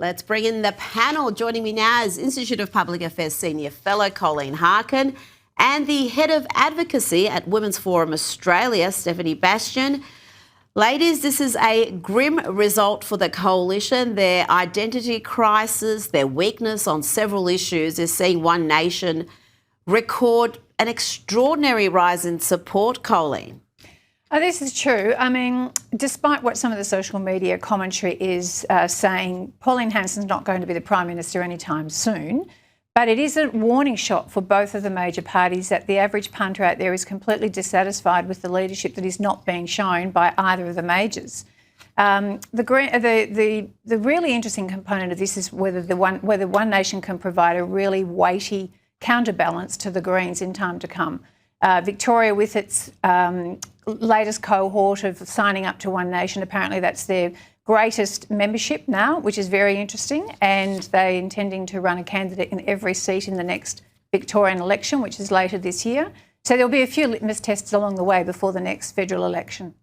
Let's bring in the panel. Joining me now is Institute of Public Affairs Senior Fellow Colleen Harkin and the Head of Advocacy at Women's Forum Australia, Stephanie Bastiaan. Ladies, this is a grim result for the coalition. Their identity crisis, their weakness on several issues is seeing One Nation record an extraordinary rise in support, Colleen. This is true. I mean, despite what some of the social media commentary is saying, Pauline Hanson's not going to be the Prime Minister anytime soon, but it is a warning shot for both of the major parties that the average punter out there is completely dissatisfied with the leadership that is not being shown by either of the majors. The really interesting component of this is whether One Nation can provide a really weighty counterbalance to the Greens in time to come. Victoria, with its latest cohort of signing up to One Nation, apparently that's their greatest membership now, which is very interesting, and they're intending to run a candidate in every seat in the next Victorian election, which is later this year. So there'll be a few litmus tests along the way before the next federal election.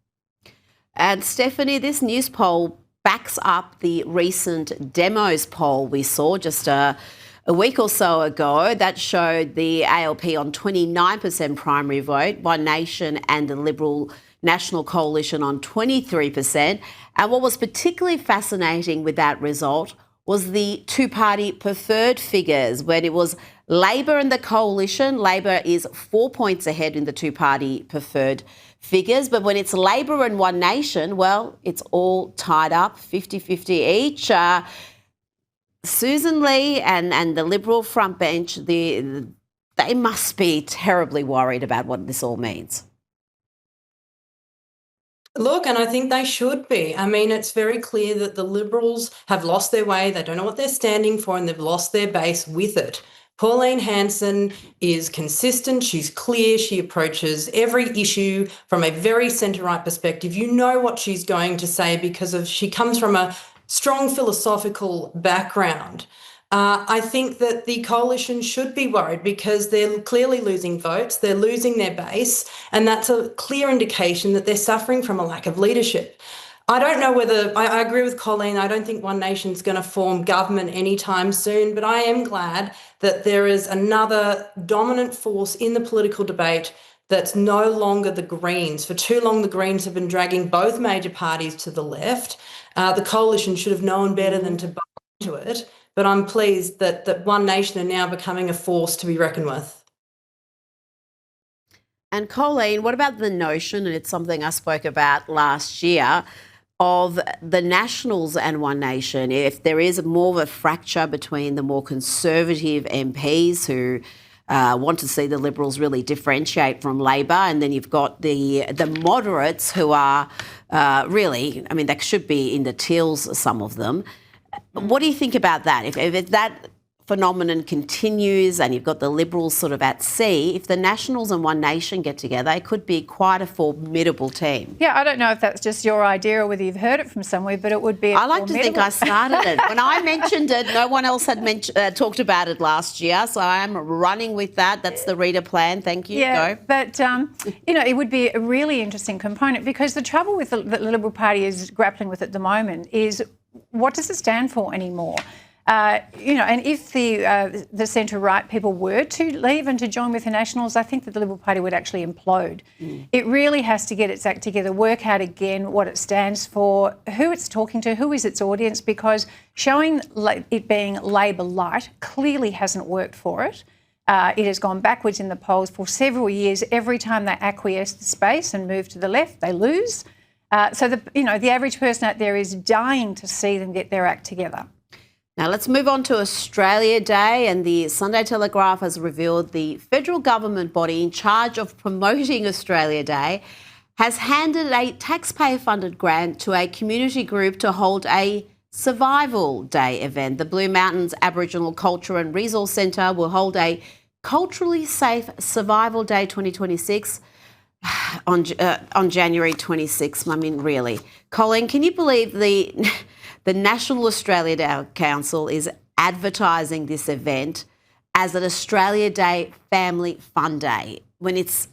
And Stephanie, this news poll backs up the recent Demos poll we saw just a week or so ago that showed the ALP on 29% primary vote, One Nation and the Liberal National Coalition on 23%. And what was particularly fascinating with that result was the two-party preferred figures, when it was Labor and the Coalition. Labor is 4 points ahead in the two-party preferred figures, but when it's Labor and One Nation, well, it's all tied up, 50-50 each. Susan Lee and the Liberal front bench, they must be terribly worried about what this all means. Look, and I think they should be. I mean, it's very clear that the Liberals have lost their way. They don't know what they're standing for, and they've lost their base with it. Pauline Hanson is consistent. She's clear. She approaches every issue from a very centre-right perspective. You know what she's going to say because she comes from a strong philosophical background. I think that the coalition should be worried because they're clearly losing votes, they're losing their base, and that's a clear indication that they're suffering from a lack of leadership. I don't know whether, I agree with Colleen, I don't think One Nation's going to form government anytime soon, but I am glad that there is another dominant force in the political debate that's no longer the Greens. For too long, the Greens have been dragging both major parties to the left. The coalition should have known better than to buy into it, but I'm pleased that One Nation are now becoming a force to be reckoned with. And Colleen, what about the notion, and it's something I spoke about last year, of the Nationals and One Nation? If there is more of a fracture between the more conservative MPs who want to see the Liberals really differentiate from Labor, and then you've got the moderates who are really, I mean, they should be in the teals, some of them. What do you think about that? If that phenomenon continues and you've got the Liberals sort of at sea, if the Nationals and One Nation get together, it could be quite a formidable team. Yeah, I don't know if that's just your idea or whether you've heard it from somewhere, but it would be I like to think I started it. When I mentioned it, no one else had talked about it last year, so I'm running with that. That's the Rita plan. Thank you. Yeah, Go. but, it would be a really interesting component because the trouble with the Liberal Party is grappling with at the moment is what does it stand for anymore? And if the centre-right people were to leave and to join with the Nationals, I think that the Liberal Party would actually implode. It really has to get its act together, work out again what it stands for, who it's talking to, who is its audience, because showing it being Labor light clearly hasn't worked for it. It has gone backwards in the polls for several years. Every time they acquiesce the space and move to the left, they lose. So the average person out there is dying to see them get their act together. Now let's move on to Australia Day, and the Sunday Telegraph has revealed the federal government body in charge of promoting Australia Day has handed a taxpayer-funded grant to a community group to hold a Survival Day event. The Blue Mountains Aboriginal Culture and Resource Centre will hold a culturally safe Survival Day 2026 on January 26th. I mean, really. Colleen, can you believe the National Australia Day Council is advertising this event as an Australia Day Family Fun Day when it's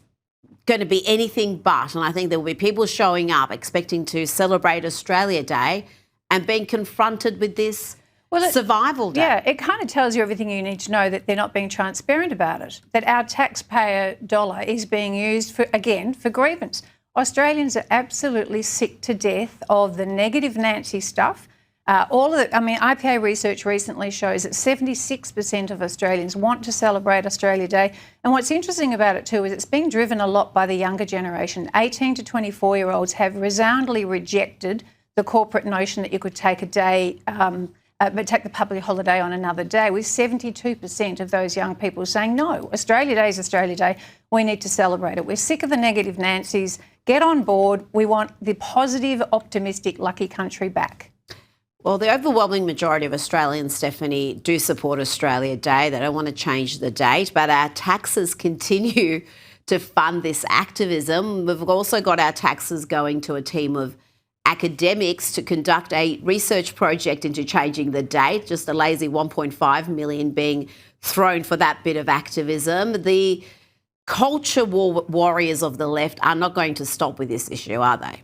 going to be anything but? And I think there will be people showing up expecting to celebrate Australia Day and being confronted with this survival day. Yeah, it kind of tells you everything you need to know, that they're not being transparent about it, that our taxpayer dollar is being used, for grievance. Australians are absolutely sick to death of the negative Nancy stuff. IPA research recently shows that 76% of Australians want to celebrate Australia Day. And what's interesting about it too is it's being driven a lot by the younger generation. 18 to 24-year-olds have resoundingly rejected the corporate notion that you could take a day, but take the public holiday on another day, with 72% of those young people saying, no, Australia Day is Australia Day. We need to celebrate it. We're sick of the negative Nancy's. Get on board. We want the positive, optimistic, lucky country back. Well, the overwhelming majority of Australians, Stephanie, do support Australia Day. They don't want to change the date, but our taxes continue to fund this activism. We've also got our taxes going to a team of academics to conduct a research project into changing the date, just a lazy 1.5 million being thrown for that bit of activism. The culture warriors of the left are not going to stop with this issue, are they?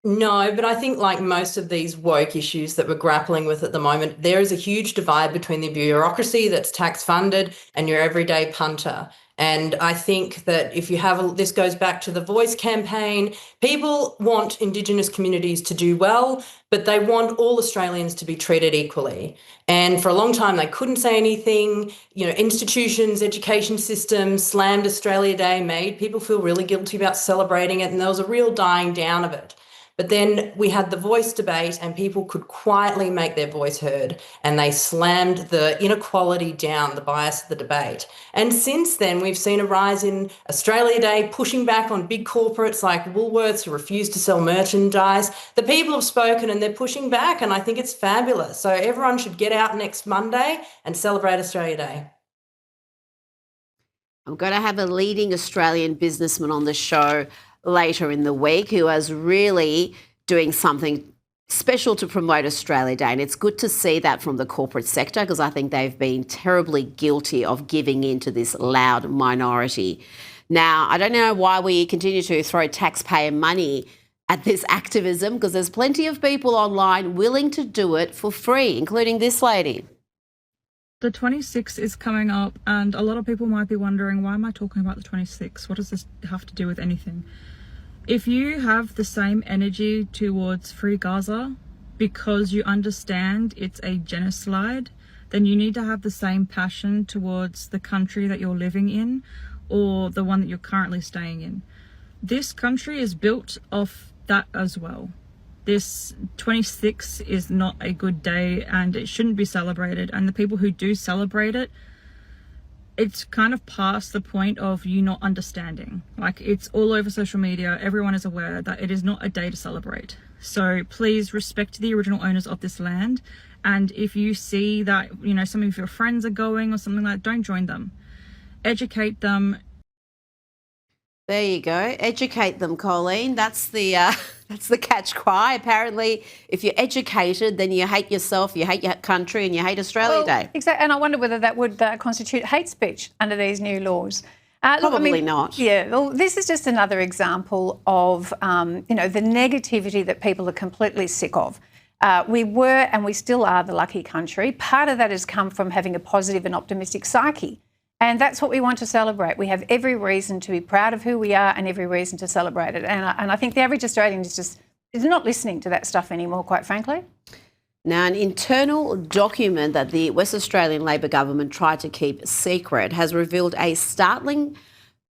No, but I think like most of these woke issues that we're grappling with at the moment, there is a huge divide between the bureaucracy that's tax funded and your everyday punter. And I think that if you have this goes back to the Voice campaign, people want Indigenous communities to do well, but they want all Australians to be treated equally. And for a long time, they couldn't say anything. Institutions, education systems slammed Australia Day, made people feel really guilty about celebrating it. And there was a real dying down of it. But then we had the Voice debate and people could quietly make their voice heard, and they slammed the inequality down, the bias of the debate. And since then, we've seen a rise in Australia Day, pushing back on big corporates like Woolworths who refuse to sell merchandise. The people have spoken and they're pushing back, and I think it's fabulous. So everyone should get out next Monday and celebrate Australia Day. I'm going to have a leading Australian businessman on the show later in the week who is really doing something special to promote Australia Day. And it's good to see that from the corporate sector, because I think they've been terribly guilty of giving in to this loud minority. Now, I don't know why we continue to throw taxpayer money at this activism, because there's plenty of people online willing to do it for free, including this lady. The 26th is coming up, and a lot of people might be wondering, why am I talking about the 26th? What does this have to do with anything? If you have the same energy towards Free Gaza because you understand it's a genocide, then you need to have the same passion towards the country that you're living in or the one that you're currently staying in. This country is built off that as well. This 26th is not a good day and it shouldn't be celebrated. And the people who do celebrate it, it's kind of past the point of you not understanding. Like, it's all over social media. Everyone is aware that it is not a day to celebrate. So please respect the original owners of this land. And if you see that, some of your friends are going or something like that, don't join them. Educate them. There you go. Educate them, Colleen. That's the catch cry. Apparently, if you're educated, then you hate yourself, you hate your country, and you hate Australia Day. Exactly. And I wonder whether that would constitute hate speech under these new laws. Probably not. Yeah. Well, this is just another example of the negativity that people are completely sick of. We were and we still are the lucky country. Part of that has come from having a positive and optimistic psyche. And that's what we want to celebrate. We have every reason to be proud of who we are and every reason to celebrate it. And I think the average Australian is not listening to that stuff anymore, quite frankly. Now, an internal document that the West Australian Labor government tried to keep secret has revealed a startling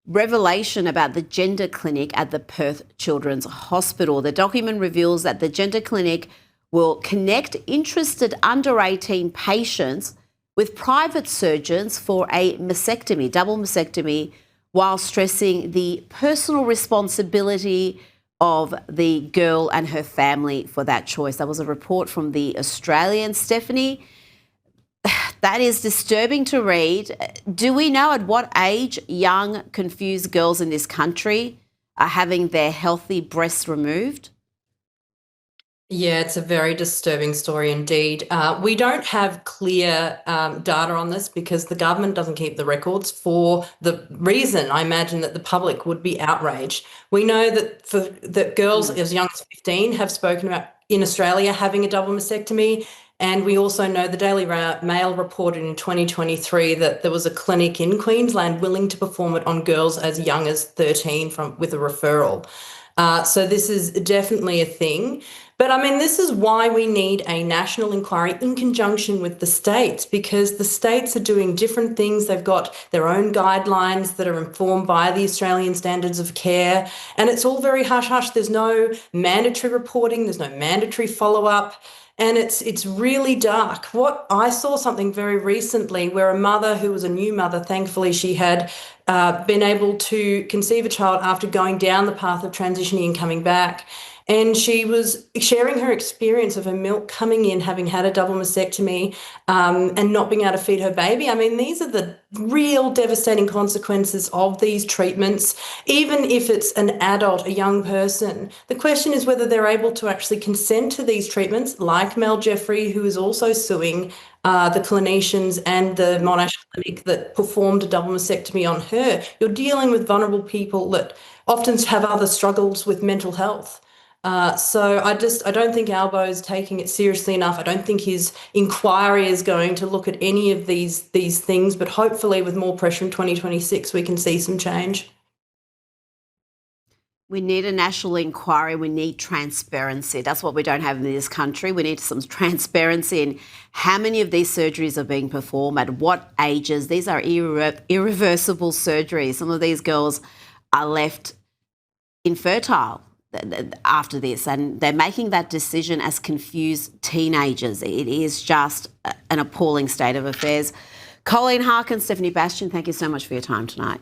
revelation about the gender clinic at the Perth Children's Hospital. The document reveals that the gender clinic will connect interested under 18 patients with private surgeons for a mastectomy, double mastectomy, while stressing the personal responsibility of the girl and her family for that choice. That was a report from The Australian. Stephanie, that is disturbing to read. Do we know at what age young, confused girls in this country are having their healthy breasts removed? Yeah, it's a very disturbing story indeed. We don't have clear data on this because the government doesn't keep the records, for the reason I imagine that the public would be outraged. We know that girls as young as 15 have spoken about in Australia having a double mastectomy. And we also know the Daily Mail reported in 2023 that there was a clinic in Queensland willing to perform it on girls as young as 13 with a referral. So this is definitely a thing. But I mean, this is why we need a national inquiry in conjunction with the states, because the states are doing different things. They've got their own guidelines that are informed by the Australian standards of care. And it's all very hush-hush. There's no mandatory reporting. There's no mandatory follow-up. And it's really dark. What I saw something very recently where a mother who was a new mother, thankfully she had been able to conceive a child after going down the path of transitioning and coming back. And she was sharing her experience of her milk coming in, having had a double mastectomy, and not being able to feed her baby. I mean, these are the real devastating consequences of these treatments, even if it's an adult, a young person. The question is whether they're able to actually consent to these treatments, like Mel Jeffrey, who is also suing the clinicians and the Monash Clinic that performed a double mastectomy on her. You're dealing with vulnerable people that often have other struggles with mental health. So I don't think Albo's taking it seriously enough. I don't think his inquiry is going to look at any of these things, but hopefully with more pressure in 2026, we can see some change. We need a national inquiry. We need transparency. That's what we don't have in this country. We need some transparency in how many of these surgeries are being performed, at what ages. These are irreversible surgeries. Some of these girls are left infertile after this, and they're making that decision as confused teenagers. It is just an appalling state of affairs. Colleen Harkin, Stephanie Bastiaan, thank you so much for your time tonight.